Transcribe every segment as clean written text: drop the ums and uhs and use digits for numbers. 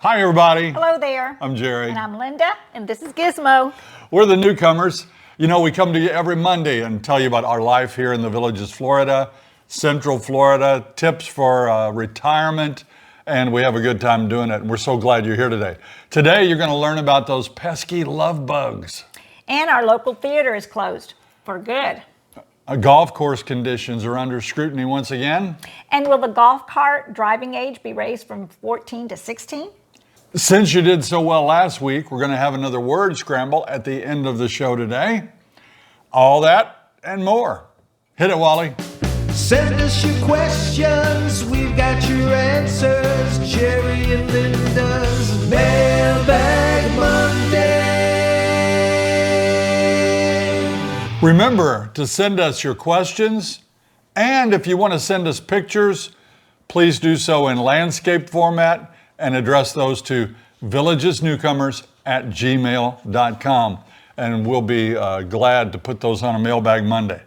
Hi, everybody. Hello there. I'm Jerry. And I'm Linda, and this is Gizmo. We're the Newcomers. You know, we come to you every Monday and tell you about our life here in the Villages, Florida, Central Florida, tips for retirement, and we have a good time doing it. And we're so glad you're here today. Today, you're going to learn about those pesky love bugs. And our local theater is closed for good. Golf course conditions are under scrutiny once again. And will the golf cart driving age be raised from 14 to 16? Since you did so well last week, we're going to have another word scramble at the end of the show today. All that and more. Hit it, Wally. Send us your questions, we've got your answers. Jerry and Linda's Mailbag Monday. Remember to send us your questions, and if you want to send us pictures, please do so in landscape format and address those to villagesnewcomers@gmail.com, and we'll be glad to put those on a Mailbag Monday.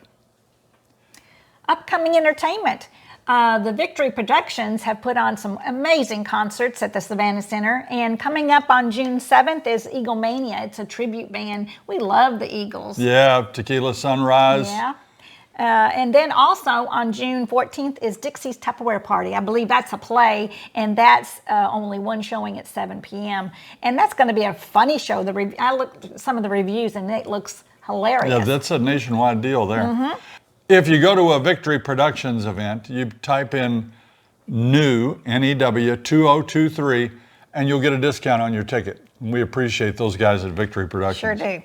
Upcoming entertainment. The Victory Productions have put on some amazing concerts at the Savannah Center, and coming up on June 7th is Eagle Mania. It's a tribute band. We love the Eagles. Yeah, Tequila Sunrise. Yeah. And then also on June 14th is Dixie's Tupperware Party. I believe that's a play, and that's only one showing at 7 p.m. And that's going to be a funny show. I looked at some of the reviews, and it looks hilarious. Yeah, that's a nationwide deal there. Mm-hmm. If you go to a Victory Productions event, you type in NEW, N-E-W, 2023, and you'll get a discount on your ticket. We appreciate those guys at Victory Productions. Sure do.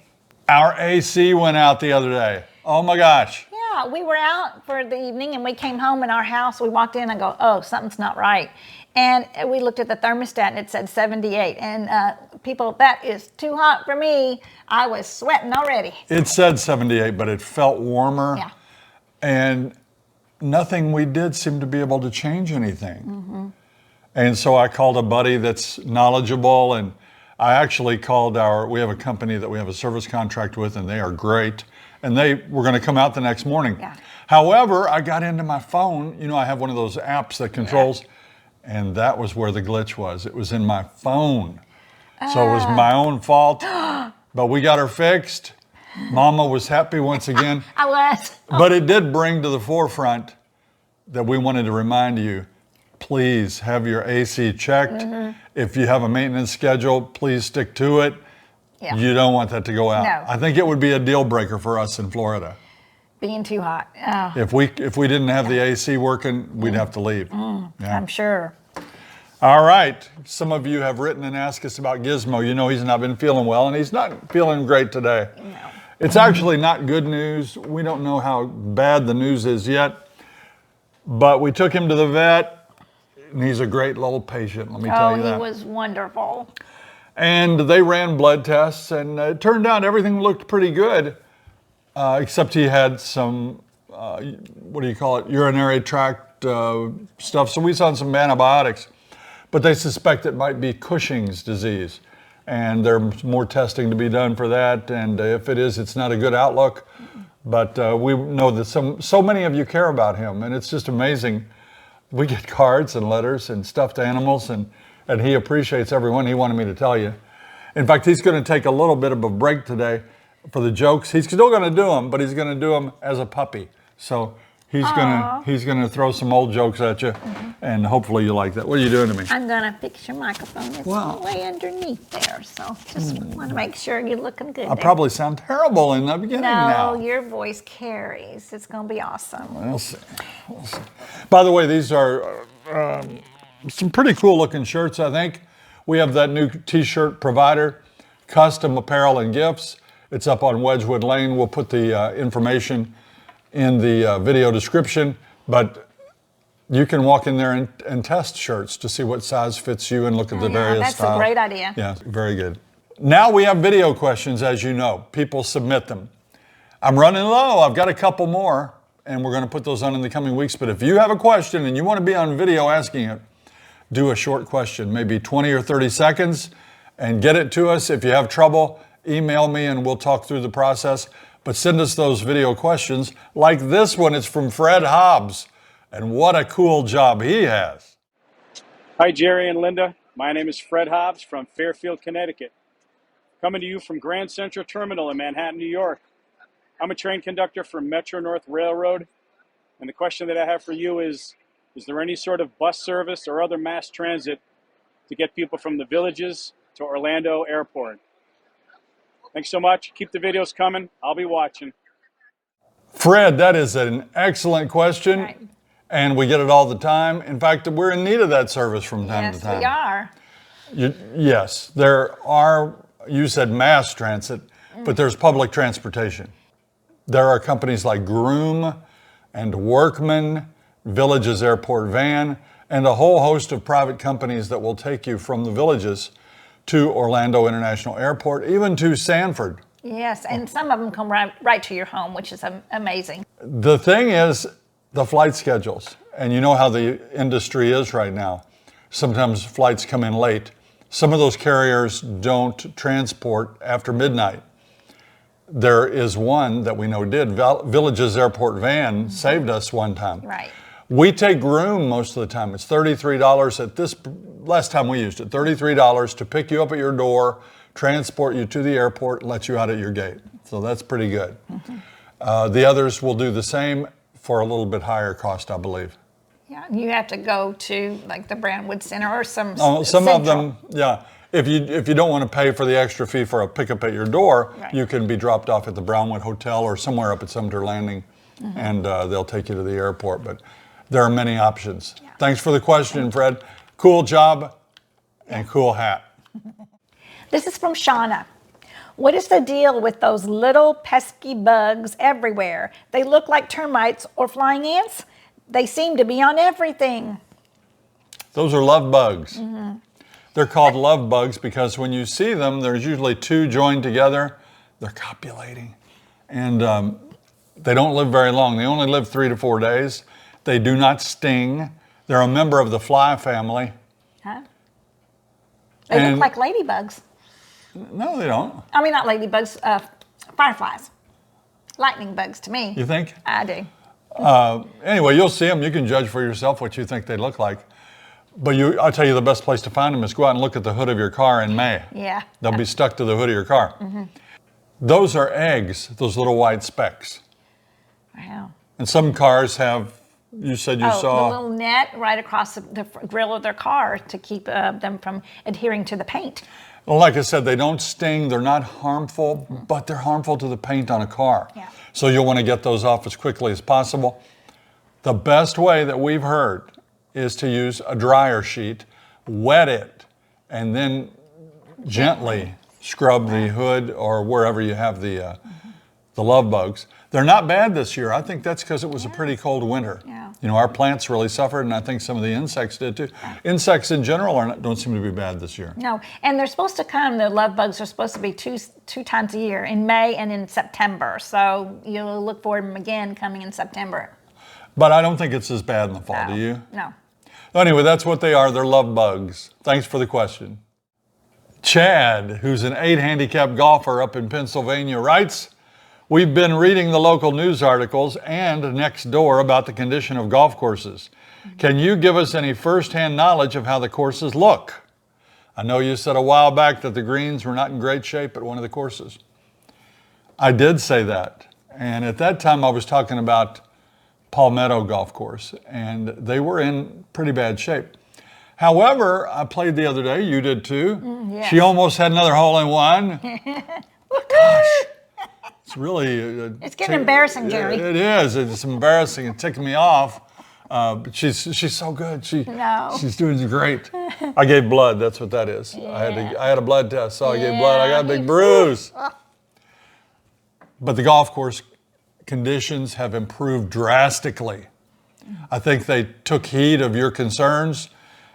Our AC went out the other day. Oh my gosh. Yeah, we were out for the evening and we came home in our house. We walked in and go, oh, something's not right. And we looked at the thermostat and it said 78. And people, that is too hot for me. I was sweating already. It said 78, but it felt warmer. Yeah. And nothing we did seemed to be able to change anything. Mm-hmm. And so I called a buddy that's knowledgeable, and I actually called we have a company that we have a service contract with, and they are great. And they were going to come out the next morning. Yeah. However, I got into my phone. You know, I have one of those apps that controls, and that was where the glitch was. It was in my phone. So it was my own fault, but we got her fixed. Mama was happy once again. I was. But it did bring to the forefront that we wanted to remind you, please have your AC checked. Mm-hmm. If you have a maintenance schedule, please stick to it. Yeah. You don't want that to go out. No. I think it would be a deal breaker for us in Florida. Being too hot. Oh. If we didn't have the AC working, we'd have to leave. Yeah. I'm sure. All right. Some of you have written and asked us about Gizmo. You know he's not been feeling well, and he's not feeling great today. No. It's actually not good news. We don't know how bad the news is yet, but we took him to the vet, and he's a great little patient, let me tell you that. Oh, he was wonderful. And they ran blood tests, and it turned out everything looked pretty good, except he had some, urinary tract stuff. So we saw some antibiotics, but they suspect it might be Cushing's disease. And there's more testing to be done for that. And if it is, it's not a good outlook. But we know that so many of you care about him, and it's just amazing. We get cards and letters and stuffed animals, and he appreciates everyone. He wanted me to tell you. In fact, he's going to take a little bit of a break today for the jokes. He's still going to do them, but he's going to do them as a puppy. So he's going to throw some old jokes at you, and hopefully you like that. What are you doing to me? I'm going to fix your microphone. It's way underneath there, so just want to make sure you're looking good. I probably sound terrible in the beginning now. No, your voice carries. It's going to be awesome. We'll see. By the way, these are some pretty cool looking shirts, I think. We have that new t-shirt provider, Custom Apparel and Gifts. It's up on Wedgewood Ln. We'll put the information in the video description, but you can walk in there and test shirts to see what size fits you and look at the various styles. That's a great idea. Yeah, very good. Now we have video questions, as you know. People submit them. I'm running low. I've got a couple more, and we're going to put those on in the coming weeks. But if you have a question and you want to be on video asking it, do a short question, maybe 20 or 30 seconds, and get it to us. If you have trouble, email me and we'll talk through the process. But send us those video questions. Like this one, it's from Fred Hobbs. And what a cool job he has. Hi, Jerry and Linda. My name is Fred Hobbs from Fairfield, Connecticut, coming to you from Grand Central Terminal in Manhattan, New York. I'm a train conductor for Metro North Railroad, and the question that I have for you is there any sort of bus service or other mass transit to get people from the Villages to Orlando Airport? Thanks so much. Keep the videos coming. I'll be watching. Fred, that is an excellent question. Right. And we get it all the time. In fact, we're in need of that service from time to time. Yes, we are. Yes, there are, you said mass transit, but there's public transportation. There are companies like Groom and Workman, Villages Airport Van, and a whole host of private companies that will take you from the Villages to Orlando International Airport, even to Sanford. Yes, and some of them come right to your home, which is amazing. The thing is, the flight schedules, and you know how the industry is right now. Sometimes flights come in late. Some of those carriers don't transport after midnight. There is one that we know did. Villages Airport Van saved us one time. Right. We take Groom most of the time. It's $33 at this, last time we used it, $33 to pick you up at your door, transport you to the airport, let you out at your gate. So that's pretty good. The others will do the same for a little bit higher cost, I believe. Yeah, you have to go to like the Brandwood Center or some Some central. of them, yeah. If you don't want to pay for the extra fee for a pickup at your door, Right. you can be dropped off at the Brownwood Hotel or somewhere up at Sumter Landing, and they'll take you to the airport. But there are many options. Yeah. Thanks for the question, Fred. Cool job and cool hat. This is from Shauna. What is the deal with those little pesky bugs everywhere? They look like termites or flying ants. They seem to be on everything. Those are love bugs. They're called love bugs because when you see them, there's usually two joined together. They're copulating. And they don't live very long. They only live 3 to 4 days. They do not sting. They're a member of the fly family. Huh? They look like ladybugs. No, they don't. I mean, not ladybugs, fireflies. Lightning bugs to me. You think? I do. Anyway, you'll see them. You can judge for yourself what you think they look like. But I'll tell you the best place to find them is go out and look at the hood of your car in May. Yeah. They'll be stuck to the hood of your car. Those are eggs, those little white specks. Wow. And some cars have, you said you saw. the little net right across the grill of their car to keep them from adhering to the paint. Well, like I said, they don't sting, they're not harmful, but they're harmful to the paint on a car. Yeah. So you'll want to get those off as quickly as possible. The best way that we've heard is to use a dryer sheet, wet it, and then gently scrub the hood or wherever you have the love bugs. They're not bad this year. I think that's because it was a pretty cold winter. Yeah. You know, our plants really suffered, and I think some of the insects did too. Insects in general don't seem to be bad this year. No, and they're supposed to come, the love bugs are supposed to be two times a year, in May and in September. So you'll look for them again coming in September. But I don't think it's as bad in the fall, do you? No. Anyway, that's what they are. They're love bugs. Thanks for the question. Chad, who's an 8 handicap golfer up in Pennsylvania, writes, we've been reading the local news articles and next door about the condition of golf courses. Can you give us any firsthand knowledge of how the courses look? I know you said a while back that the greens were not in great shape at one of the courses. I did say that. And at that time I was talking about Palmetto Golf Course, and they were in pretty bad shape. However, I played the other day, you did too. Yes. She almost had another hole in one. Gosh, it's really... It's getting embarrassing, Jerry. It is, it's embarrassing, it ticked me off. But she's so good, she's doing great. I gave blood, that's what that is. Yeah. I had a blood test, so I gave blood, I got a big bruise. But the golf course conditions have improved drastically. I think they took heed of your concerns,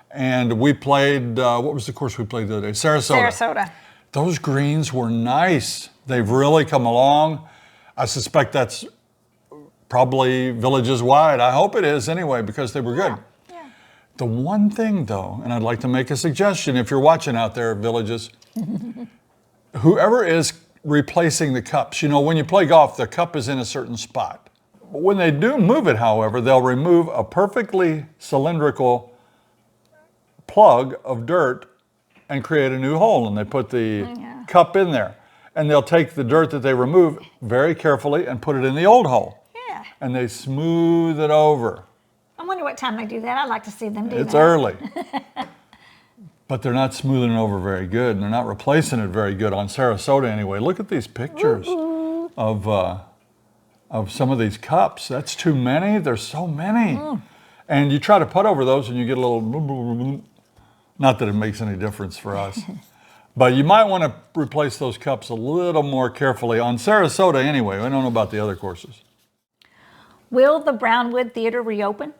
and we played, what was the course we played the other day? Sarasota. Those greens were nice. They've really come along. I suspect that's probably Villages wide. I hope it is anyway, because they were good. Yeah. The one thing though, and I'd like to make a suggestion if you're watching out there, Villages, whoever is replacing the cups. You know, when you play golf, the cup is in a certain spot. When they do move it, however, they'll remove a perfectly cylindrical plug of dirt and create a new hole, and they put the cup in there. And they'll take the dirt that they remove very carefully and put it in the old hole. Yeah. And they smooth it over. I wonder what time they do that. I'd like to see them do that. It's early. But they're not smoothing it over very good, and they're not replacing it very good on Sarasota anyway. Look at these pictures of some of these cups. That's too many. There's so many. And you try to put over those and you get a little, not that it makes any difference for us. But you might want to replace those cups a little more carefully on Sarasota anyway. I don't know about the other courses. Will the Brownwood Theater reopen?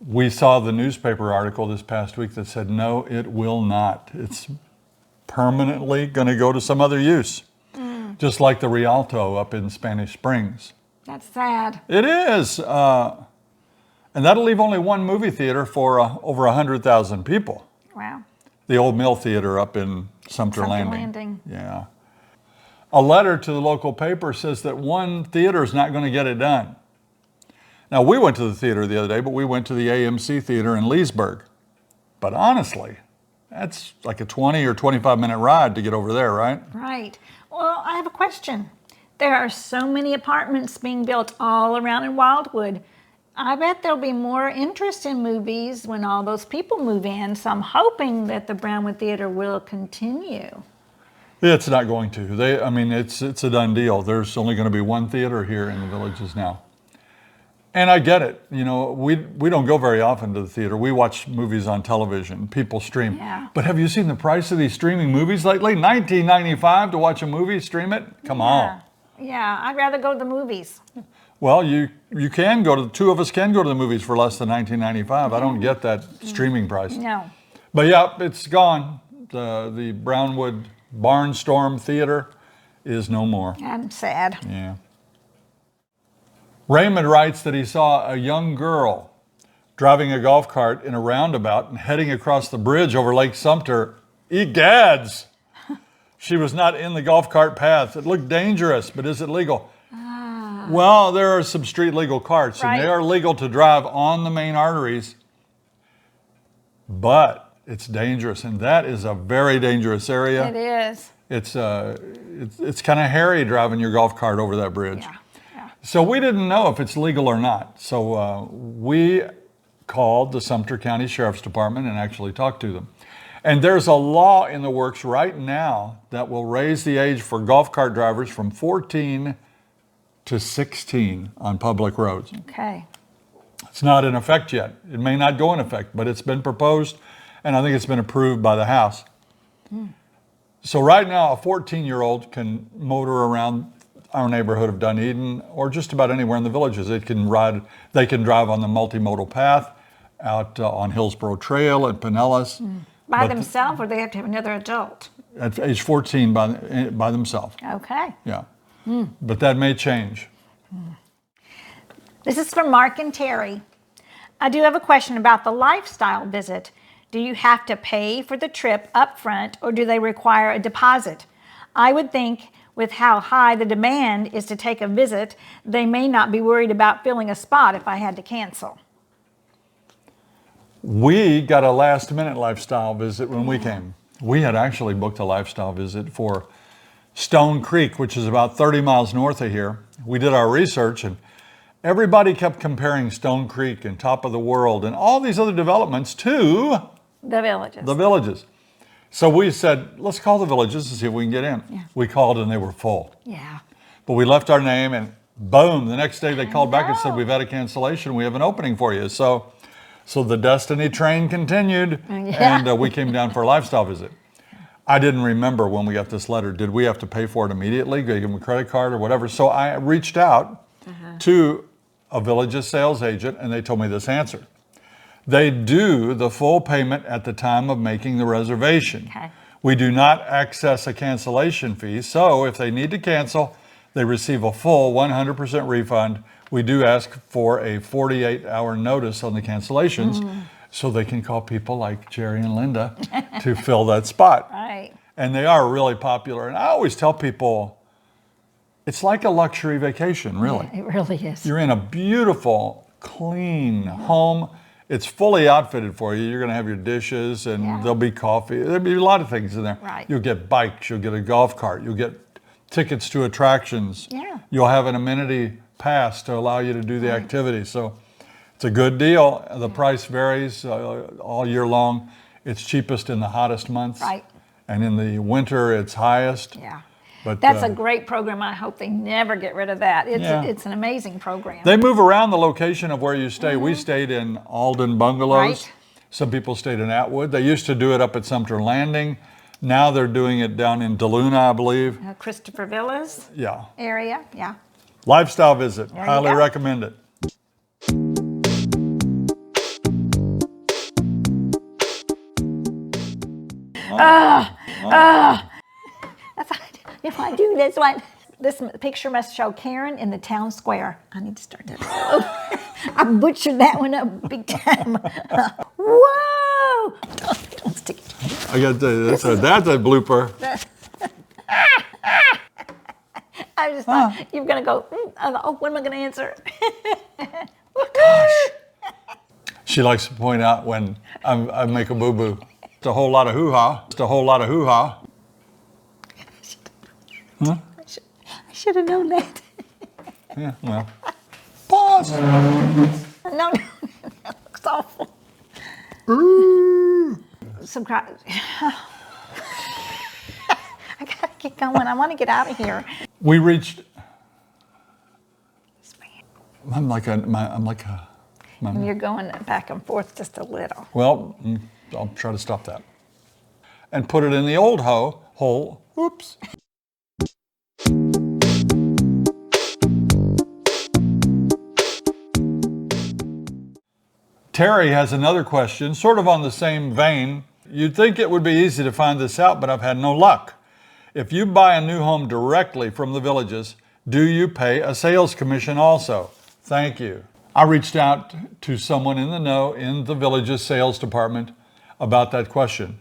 We saw the newspaper article this past week that said, no, it will not. It's permanently going to go to some other use. Just like the Rialto up in Spanish Springs. That's sad. It is. And that'll leave only one movie theater for over 100,000 people. Wow. The Old Mill Theater up in Sumter Landing. Landing. Yeah. A letter to the local paper says that one theater is not going to get it done. Now, we went to the theater the other day, but we went to the AMC Theater in Leesburg. But honestly, that's like a 20 or 25-minute ride to get over there, right? Right. Well, I have a question. There are so many apartments being built all around in Wildwood. I bet there'll be more interest in movies when all those people move in, so I'm hoping that the Brownwood Theater will continue. It's not going to. I mean, it's a done deal. There's only going to be one theater here in the Villages now. And I get it. You know, we don't go very often to the theater. We watch movies on television. People stream. Yeah. But have you seen the price of these streaming movies lately? $19.95 to watch a movie, stream it? Come on. Yeah, I'd rather go to the movies. Well, you can go to, the two of us can go to the movies for less than $19.95. I don't get that streaming price. No. But yeah, it's gone. The Brownwood Barnstorm Theatre is no more. I'm sad. Yeah. Raymond writes that he saw a young girl driving a golf cart in a roundabout and heading across the bridge over Lake Sumter. Egads! She was not in the golf cart path. It looked dangerous, but is it legal? Well, there are some street legal carts, and they are legal to drive on the main arteries, but it's dangerous, and that is a very dangerous area. It is. It's kind of hairy driving your golf cart over that bridge. Yeah. So we didn't know if it's legal or not. So we called the Sumter County Sheriff's Department and actually talked to them. And there's a law in the works right now that will raise the age for golf cart drivers from 14 to 16 on public roads. Okay. It's not in effect yet. It may not go in effect, but it's been proposed, and I think it's been approved by the House. So right now, a 14-year-old can motor around our neighborhood of Dunedin or just about anywhere in the Villages. They can drive on the multimodal path out on Hillsborough Trail at Pinellas. By themselves, or they have to have another adult? At age 14 by themselves. Okay. Yeah. But that may change. This is from Mark and Terry. I do have a question about the lifestyle visit. Do you have to pay for the trip up front, or do they require a deposit? I would think with how high the demand is to take a visit, they may not be worried about filling a spot if I had to cancel. We got a last-minute lifestyle visit when we came. We had actually booked a lifestyle visit for Stone Creek, which is about 30 miles north of here. We did our research, and everybody kept comparing Stone Creek and Top of the World and all these other developments to The Villages. the Villages. So we said, let's call the Villages to see if we can get in. Yeah. We called and they were full. Yeah. But we left our name, and boom, the next day they called back and said, we've had a cancellation. We have an opening for you. So the Destiny train continued, and we came down for a lifestyle visit. I didn't remember when we got this letter. Did we have to pay for it immediately? Give them a credit card or whatever? So I reached out to a Villages sales agent, and they told me this answer. They do the full payment at the time of making the reservation. Okay. We do not access a cancellation fee, so if they need to cancel, they receive a full 100% refund. We do ask for a 48-hour notice on the cancellations so they can call people like Jerry and Linda to fill that spot. Right. And they are really popular. And I always tell people, it's like a luxury vacation, really. It really is. You're in a beautiful, clean home, It's fully outfitted for you. You're going to have your dishes, and Yeah. there'll be coffee. There'll be a lot of things in there. Right. You'll get bikes. You'll get a golf cart. You'll get tickets to attractions. Yeah. You'll have an amenity pass to allow you to do the activity. So it's a good deal. The price varies all year long. It's cheapest in the hottest months. Right. And in the winter, it's highest. Yeah. But That's a great program. I hope they never get rid of that. It's an amazing program. they move around the location of where you stay. We stayed in Alden Bungalows. Right. Some people stayed in Atwood. They used to do it up at Sumter Landing. Now they're doing it down in DeLuna, I believe. Christopher Villas Yeah. area. Yeah. Lifestyle visit. There you Highly go. recommend it. That's if I do this one. This picture must show Karen in the town square. I need to start that. I butchered that one up big time. Whoa! Don't stick it. I got to tell you, that's a blooper. I just thought you were gonna go. Oh, what am I gonna answer? She likes to point out when I make a boo-boo. It's a whole lot of hoo-ha. It's a whole lot of hoo-ha. I should have known that. Yeah, well. Pause. No, that looks awful. Subscribe. I gotta get going. I want to get out of here. We reached. I'm like a. You're going back and forth just a little. Well, I'll try to stop that. And put it in the old hole. Oops. Terry has another question, sort of on the same vein. You'd think it would be easy to find this out, but I've had no luck. If you buy a new home directly from the villages, do you pay a sales commission also? Thank you. I reached out to someone in the know in the villages sales department about that question.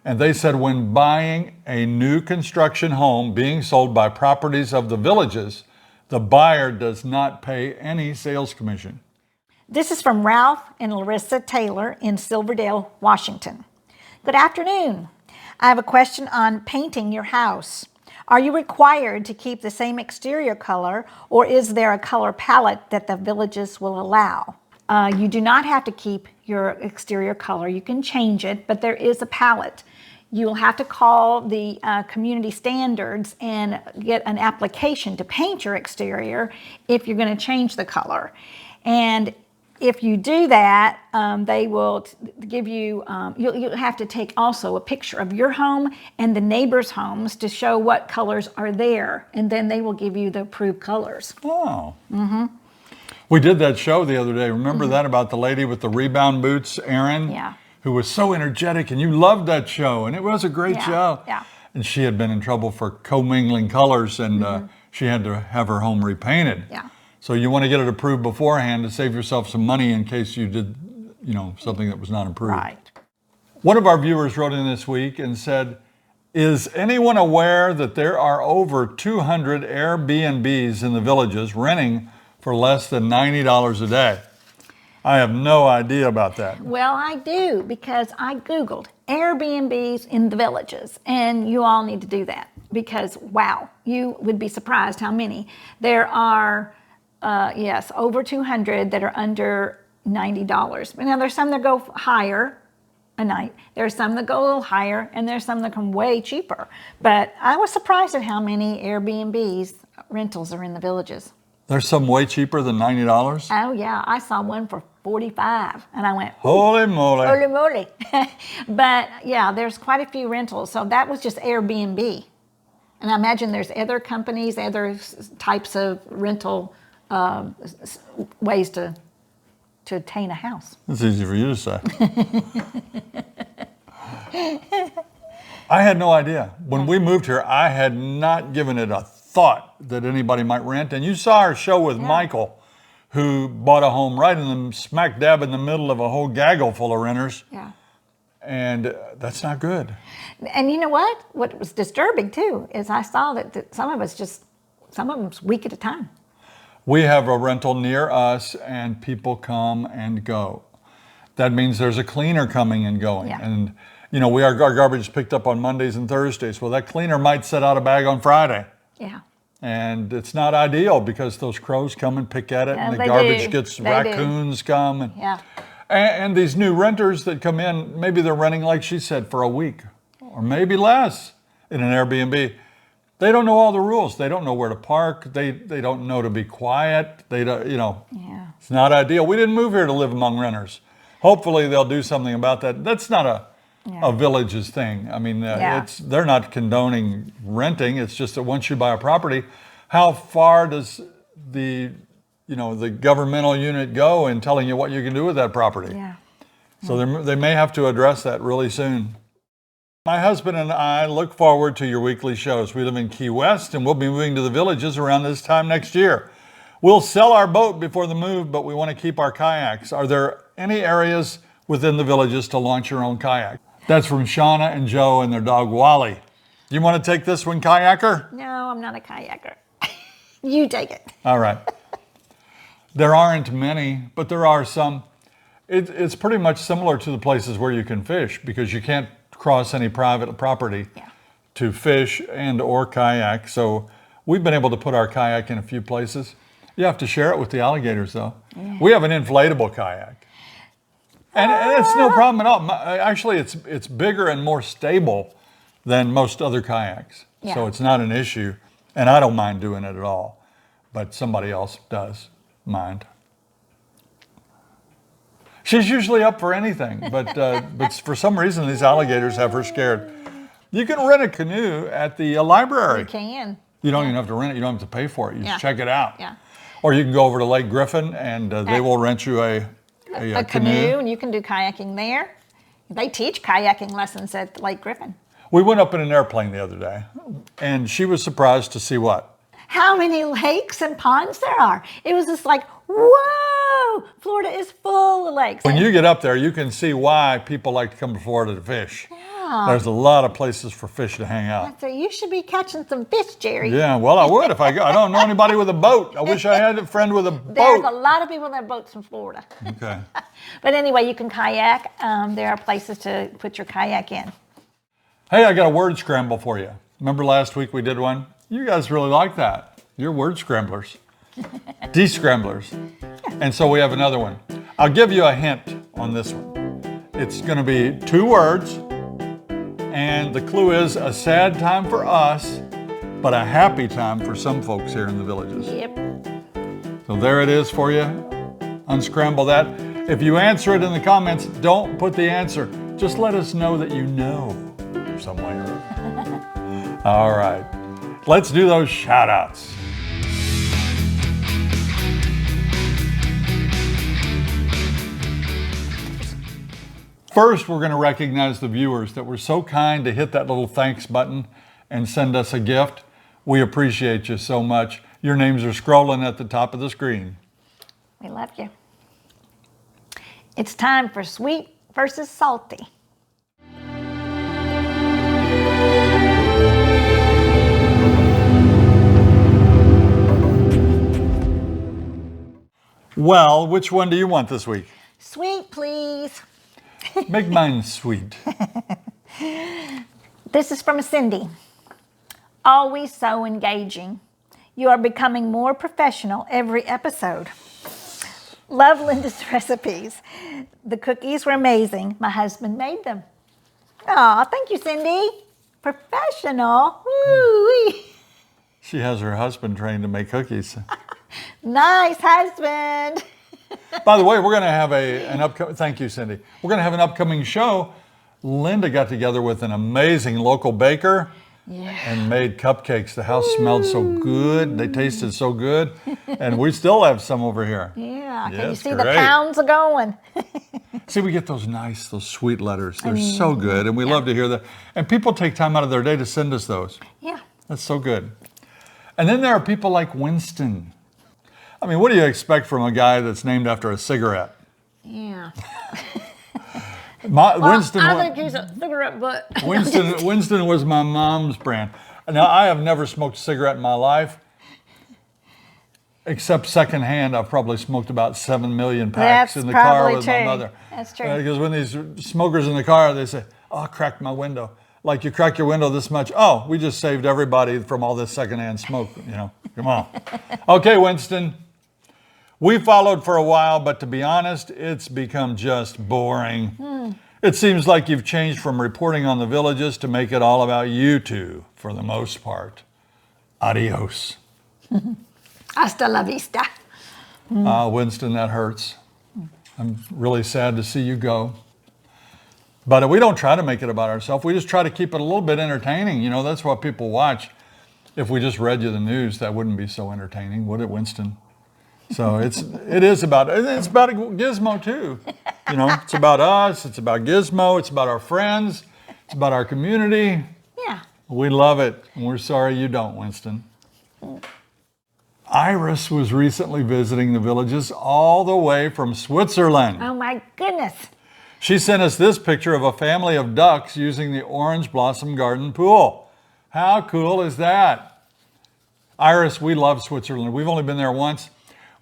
And they said when buying a new construction home being sold by properties of the villages, the buyer does not pay any sales commission. This is from Ralph and Larissa Taylor in Silverdale, Washington. Good afternoon. I have a question on painting your house. Are you required to keep the same exterior color, or is there a color palette that the villages will allow? You do not have to keep your exterior color. You can change it, but there is a palette. You'll have to call the community standards and get an application to paint your exterior if you're going to change the color. And if you do that, they will give you, you'll have to take also a picture of your home and the neighbors' homes to show what colors are there, and then they will give you the approved colors. Oh. Mm-hmm. We did that show the other day. Remember that about the lady with the rebound boots, Erin? Yeah. Who was so energetic, and you loved that show, and it was a great show. Yeah. And she had been in trouble for commingling colors, and she had to have her home repainted. Yeah. So you want to get it approved beforehand to save yourself some money in case you did, something that was not approved. Right. One of our viewers wrote in this week and said, is anyone aware that there are over 200 Airbnbs in the villages renting for less than $90 a day? I have no idea about that. Well, I do, because I Googled Airbnbs in the villages, and you all need to do that because, wow, you would be surprised how many. There are, yes, over 200 that are under $90. Now, there's some that go higher a night. There's some that go a little higher, and there's some that come way cheaper. But I was surprised at how many Airbnbs rentals are in the villages. There's some way cheaper than $90? Oh, yeah. I saw one for $45, and I went, Holy moly. holy moly. But, yeah, there's quite a few rentals. So that was just Airbnb. And I imagine there's other companies, other types of rental ways to obtain a house. That's easy for you to say. I had no idea. When we moved here, I had not given it a thought that anybody might rent. And you saw our show with Michael, who bought a home right in the smack dab in the middle of a whole gaggle full of renters. Yeah. And that's not good. And you know what? What was disturbing too is I saw that some of them's week at a time. We have a rental near us, and people come and go. that means there's a cleaner coming and going. Yeah. And, you know, our garbage is picked up on Mondays and Thursdays. Well, that cleaner might set out a bag on Friday. Yeah. And it's not ideal because those crows come and pick at it, Yeah, and the they garbage do. gets, They raccoons come. And, Yeah. and these new renters that come in, maybe they're renting, like she said, for a week or maybe less in an Airbnb. They don't know all the rules. They don't know where to park. They don't know to be quiet. They don't, you know, Yeah. it's not ideal. We didn't move here to live among renters. Hopefully they'll do something about that. That's not a village's thing. I mean, they're not condoning renting. It's just that once you buy a property, how far does the governmental unit go in telling you what you can do with that property? Yeah. So they may have to address that really soon. My husband and I look forward to your weekly shows. We live in Key West, and we'll be moving to the Villages around this time next year. We'll sell our boat before the move, but we want to keep our kayaks. Are there any areas within the Villages to launch your own kayak? That's from Shauna and Joe and their dog Wally. You want to take this one, kayaker? No, I'm not a kayaker. You take it. All right. There aren't many, but there are some. It's pretty much similar to the places where you can fish because you can't cross any private property to fish and or kayak. So we've been able to put our kayak in a few places. You have to share it with the alligators though. Yeah. We have an inflatable kayak. And it's no problem at all. Actually, it's bigger and more stable than most other kayaks. Yeah. So it's not an issue. And I don't mind doing it at all. But somebody else does mind. She's usually up for anything, but for some reason these alligators have her scared. You can rent a canoe at the library. You can. You don't even have to rent it. You don't have to pay for it. You just check it out. Yeah. Or you can go over to Lake Griffin and they will rent you a canoe. And you can do kayaking there. They teach kayaking lessons at Lake Griffin. We went up in an airplane the other day and she was surprised to see what? How many lakes and ponds there are. It was just like, whoa, Florida is full of lakes. When you get up there, you can see why people like to come to Florida to fish. Yeah. There's a lot of places for fish to hang out. So you should be catching some fish, Jerry. Yeah, well, I would if I go. I don't know anybody with a boat. I wish I had a friend with a boat. There's a lot of people that have boats in Florida. Okay. But anyway, you can kayak. There are places to put your kayak in. Hey, I got a word scramble for you. Remember last week we did one? You guys really like that. You're word scramblers. De-scramblers. And so we have another one. I'll give you a hint on this one. It's going to be 2 words, and the clue is a sad time for us, but a happy time for some folks here in the Villages. Yep. So there it is for you. Unscramble that. If you answer it in the comments, don't put the answer. Just let us know that you know some way or other. All right. Let's do those shout outs. First, we're going to recognize the viewers that were so kind to hit that little thanks button and send us a gift. We appreciate you so much. Your names are scrolling at the top of the screen. We love you. It's time for sweet versus salty. Well, which one do you want this week? Sweet, please. Make mine sweet. This is from Cindy. Always so engaging. You are becoming more professional every episode. Love Linda's recipes. The cookies were amazing. My husband made them. Aw, thank you, Cindy. Professional. Woo-wee. She has her husband trained to make cookies. Nice husband. By the way, we're going to have an upcoming, thank you, Cindy. We're going to have an upcoming show. Linda got together with an amazing local baker and made cupcakes. The house smelled so good. They tasted so good. And we still have some over here. Yeah, can you Yes, see the great. pounds are going? See, we get those sweet letters. They're so good, and we love to hear that. And people take time out of their day to send us those. Yeah. That's so good. And then there are people like Winston. I mean, what do you expect from a guy that's named after a cigarette? Yeah. Winston, I think he's a cigarette butt. Winston was my mom's brand. Now, I have never smoked a cigarette in my life. except secondhand, I've probably smoked about 7 million packs That's in the car probably with my true. mother. That's true. Because when these smokers in the car, they say, "Oh, I cracked my window." Like, you crack your window this much. Oh, we just saved everybody from all this secondhand smoke, Come on. Okay, Winston. We followed for a while, but to be honest, it's become just boring. It seems like you've changed from reporting on the villages to make it all about you two, for the most part. Adios. Hasta la vista. Winston, that hurts. I'm really sad to see you go. But we don't try to make it about ourselves. We just try to keep it a little bit entertaining. That's what people watch. If we just read you the news, that wouldn't be so entertaining, would it, Winston? So it's about Gizmo too. It's about us, it's about Gizmo, it's about our friends, it's about our community. Yeah. We love it. And we're sorry you don't, Winston. Iris was recently visiting the villages all the way from Switzerland. Oh my goodness. She sent us this picture of a family of ducks using the Orange Blossom Garden pool. How cool is that? Iris, we love Switzerland. We've only been there once.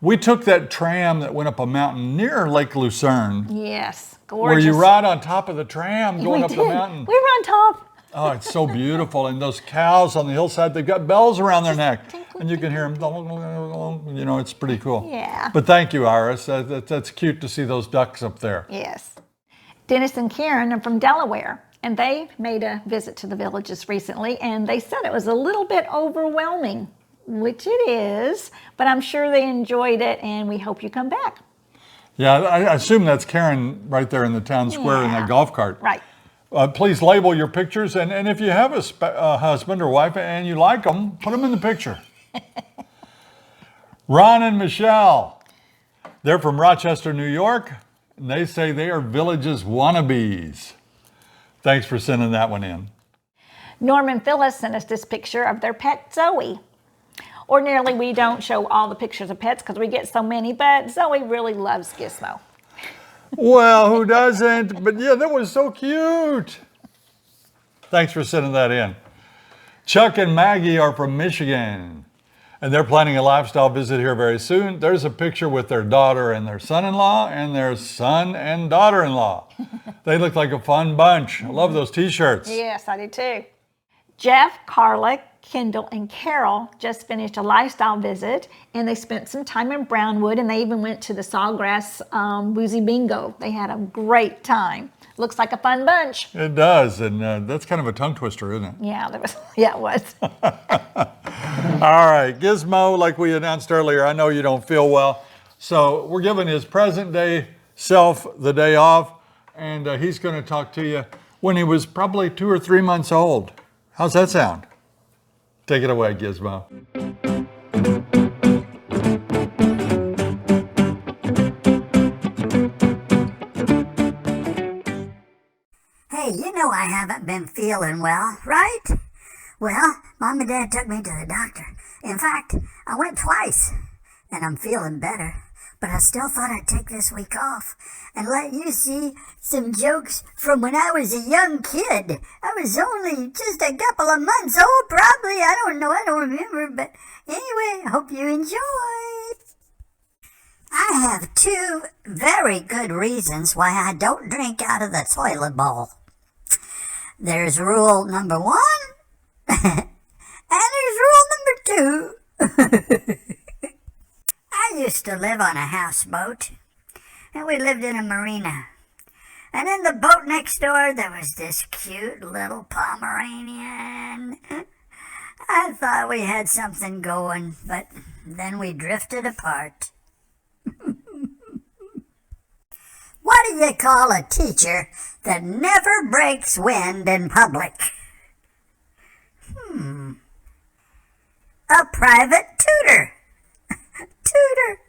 We took that tram that went up a mountain near Lake Lucerne. Yes, gorgeous. Where you ride on top of the tram going up the mountain. We were on top. Oh, it's so beautiful. And those cows on the hillside, they've got bells around their neck. And you can hear them. It's pretty cool. Yeah. But thank you, Iris. That's cute to see those ducks up there. Yes. Dennis and Karen are from Delaware, and they made a visit to the villages recently, and they said it was a little bit overwhelming, which it is, but I'm sure they enjoyed it, and we hope you come back. Yeah, I assume that's Karen right there in the town square in that golf cart. Right. Please label your pictures, and if you have a husband or wife and you like them, put them in the picture. Ron and Michelle, they're from Rochester, New York, and they say they are Villages wannabes. Thanks for sending that one in. Norm and Phyllis sent us this picture of their pet Zoe. Ordinarily, we don't show all the pictures of pets because we get so many, but Zoe really loves Gizmo. Well, who doesn't? But yeah, that was so cute. Thanks for sending that in. Chuck and Maggie are from Michigan, and they're planning a lifestyle visit here very soon. There's a picture with their daughter and their son-in-law and their son and daughter-in-law. They look like a fun bunch. I love those t-shirts. Yes, I do too. Jeff, Carla, Kendall, and Carol just finished a lifestyle visit, and they spent some time in Brownwood, and they even went to the Sawgrass Woozy Bingo. They had a great time. Looks like a fun bunch. It does, and that's kind of a tongue twister, isn't it? Yeah, it was. All right, Gizmo, like we announced earlier, I know you don't feel well, so we're giving his present day self the day off, and he's going to talk to you when he was probably 2 or 3 months old. How's that sound? Take it away, Gizmo. Hey, you know I haven't been feeling well, right? Well, Mom and Dad took me to the doctor. In fact, I went twice, and I'm feeling better. But I still thought I'd take this week off and let you see some jokes from when I was a young kid. I was only just a couple of months old, probably. I don't know, I don't remember. But anyway, I hope you enjoy. I have 2 very good reasons why I don't drink out of the toilet bowl. There's rule number 1, and there's rule number 2. I used to live on a houseboat, and we lived in a marina. And in the boat next door, there was this cute little Pomeranian. I thought we had something going, but then we drifted apart. What do you call a teacher that never breaks wind in public? A private tutor. Tutor.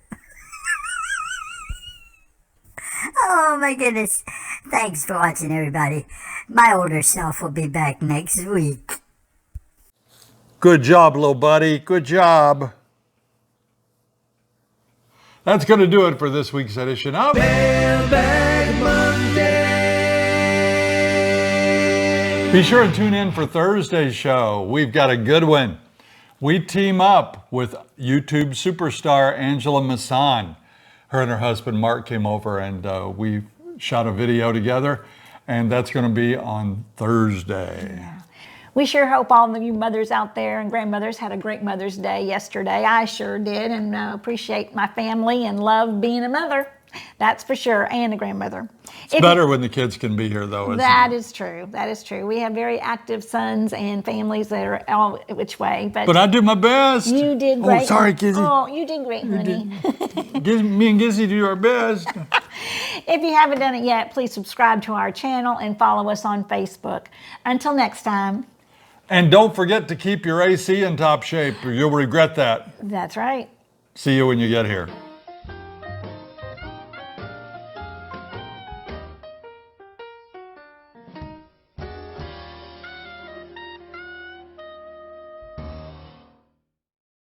Oh my goodness. Thanks for watching, everybody. My older self will be back next week. Good job, little buddy. Good job. That's going to do it for this week's edition of Mailbag Monday. Be sure and tune in for Thursday's show. We've got a good one. we team up with YouTube superstar Angela Masson. Her and her husband Mark came over and we shot a video together, and that's going to be on Thursday. Yeah. We sure hope all of you mothers out there and grandmothers had a great Mother's Day yesterday. I sure did, and appreciate my family and love being a mother. That's for sure, and a grandmother. It's better when the kids can be here, though, isn't That it? is true. That is true. We have very active sons and families that are all which way. But I do my best. You did great. Oh, sorry, Kizzy. Oh, you did great, honey. Me and Gizzy do our best. If you haven't done it yet, please subscribe to our channel and follow us on Facebook. Until next time. And don't forget to keep your AC in top shape, or you'll regret that. That's right. See you when you get here.